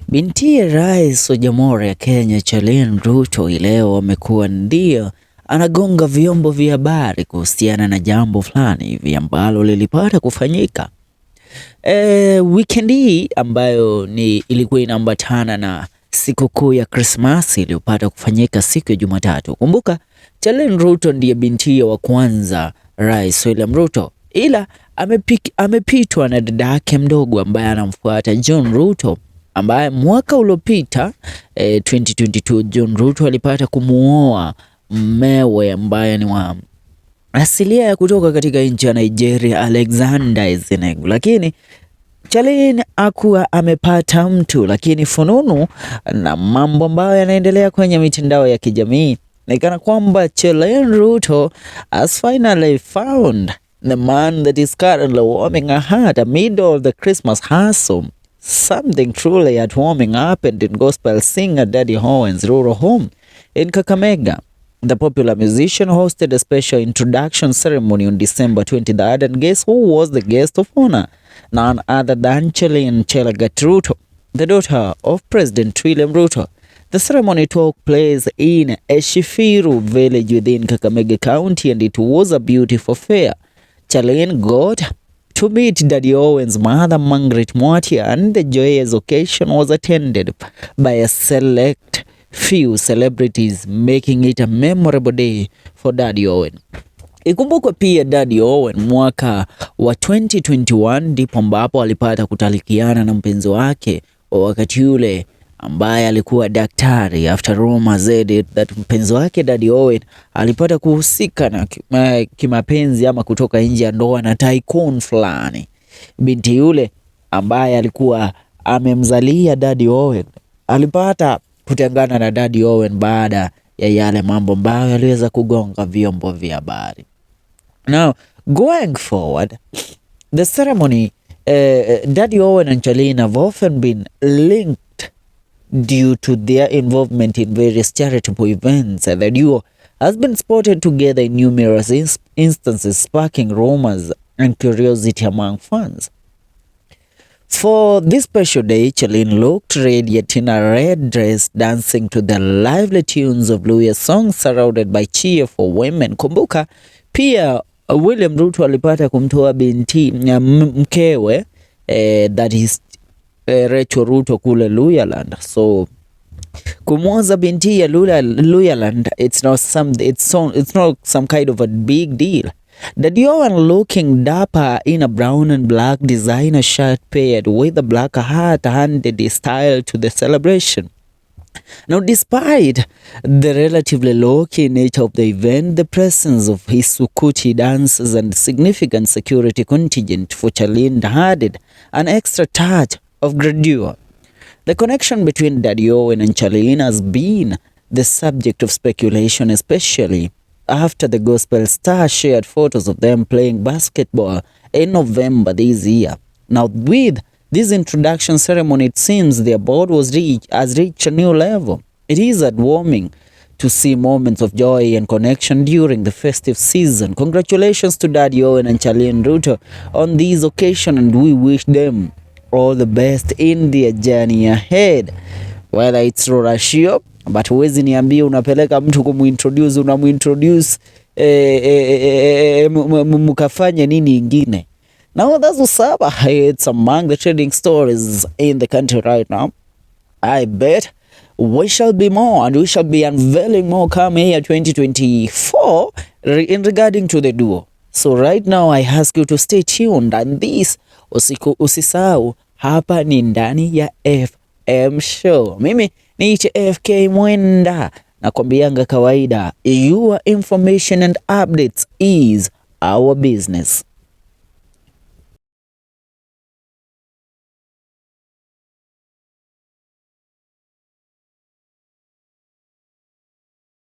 Bintiye Rais wa Jamhuri ya Kenya Cherlene Ruto leo amekuwa ndio anagonga vyombo vya habari kuhusiana na jambo fulani hivi ambalo lilipata kufanyika weekend hii ambayo ilikuwa inaambatana na sikukuu ya Krismasi iliyopata kufanyika siku ya Jumatatu. Kumbuka Cherlene Ruto ndiye bintiye wa kwanza Rais William Ruto, ila amepitwa na dada yake mdogo ambaye anamfuata John Ruto, ambaye mwaka uliopita 2022 John Ruto alipata kumuoa mmewe ambaye ni wa asilia ya kutoka katika nchi ya Nigeria, Alexander Ezenegu, lakini Cherlene akuwa amepata mtu. Lakini fununu na mambo ambayo yanaendelea kwenye mitandao ya kijamii ni kana kwamba Cherlene Ruto has finally found the man that is currently warming her heart amid of the Christmas hustle. Something truly heartwarming happened in gospel singer Daddy Owen's rural home in Kakamega. The popular musician hosted a special introduction ceremony on December 23rd, and guess who was the guest of honor? None other than Cherlene Ruto, the daughter of President William Ruto. The ceremony took place in Eshifiru village within Kakamega County, and it was a beautiful fair. Cherlene got to meet Daddy Owen's mother, Margaret Mwatia, and the joyous occasion was attended by a select few celebrities, making it a memorable day for Daddy Owen. Ikumbukwe pia Daddy Owen mwaka wa 2021 ndipo ambapo alipata kutalikiana na mpenzi wake wa wakati ule ambaye alikuwa daktari, after rumors said it that mpenzi wake Daddy Owen alipata kuhusika na kimapenzi ama kutoka nje ya ndoa na tycoon fulani. Binti yule ambaye alikuwa amemzalia Daddy Owen alipata kutengana na Daddy Owen baada ya yale mambo ambayo yaliweza kugonga vyombo vya habari. Now, going forward, the ceremony, Daddy Owen and Cherlene have often been linked due to their involvement in various charitable events. The duo has been spotted together in numerous instances, sparking rumors and curiosity among fans. For this special day, Cherlene looked radiant in a red dress, dancing to the lively tunes of Luhya songs, surrounded by cheer for women. Kumbuka pia William Ruto alipata kumtoa binti mkewe that is Rachel Ruto kule Luhyaland. So kumwoza binti ya Luhyaland, it's not some kind of a big deal. Daddy Owen looking dapper in a brown and black designer shirt paired with a black hat handed his style to the celebration. Now, despite the relatively low-key nature of the event, the presence of his Sukuti dancers and significant security contingent for Cherlene added an extra touch of grandeur. The connection between Daddy Owen and Cherlene has been the subject of speculation, especially after the gospel star shared photos of them playing basketball in November this year. Now, with this introduction ceremony, it seems their bond has reached a new level. It is heartwarming to see moments of joy and connection during the festive season. Congratulations to Daddy Owen and Cherlene Ruto on this occasion, and we wish them all the best in their journey ahead. Whether it's Rorashio, but huwezi niambia unapeleka mtu kumuintroduce, unamuintroduce mukafanya nini ingine. Now that's what's up. It's among the trending stories in the country right now. I bet we shall be more, and we shall be unveiling more come here 2024 in regarding to the duo. So right now I ask you to stay tuned, and this usisahau, hapa ni ndani ya FM show. Mimi ni FK Mwenda, na kwambianga kawaida, your information and updates is our business.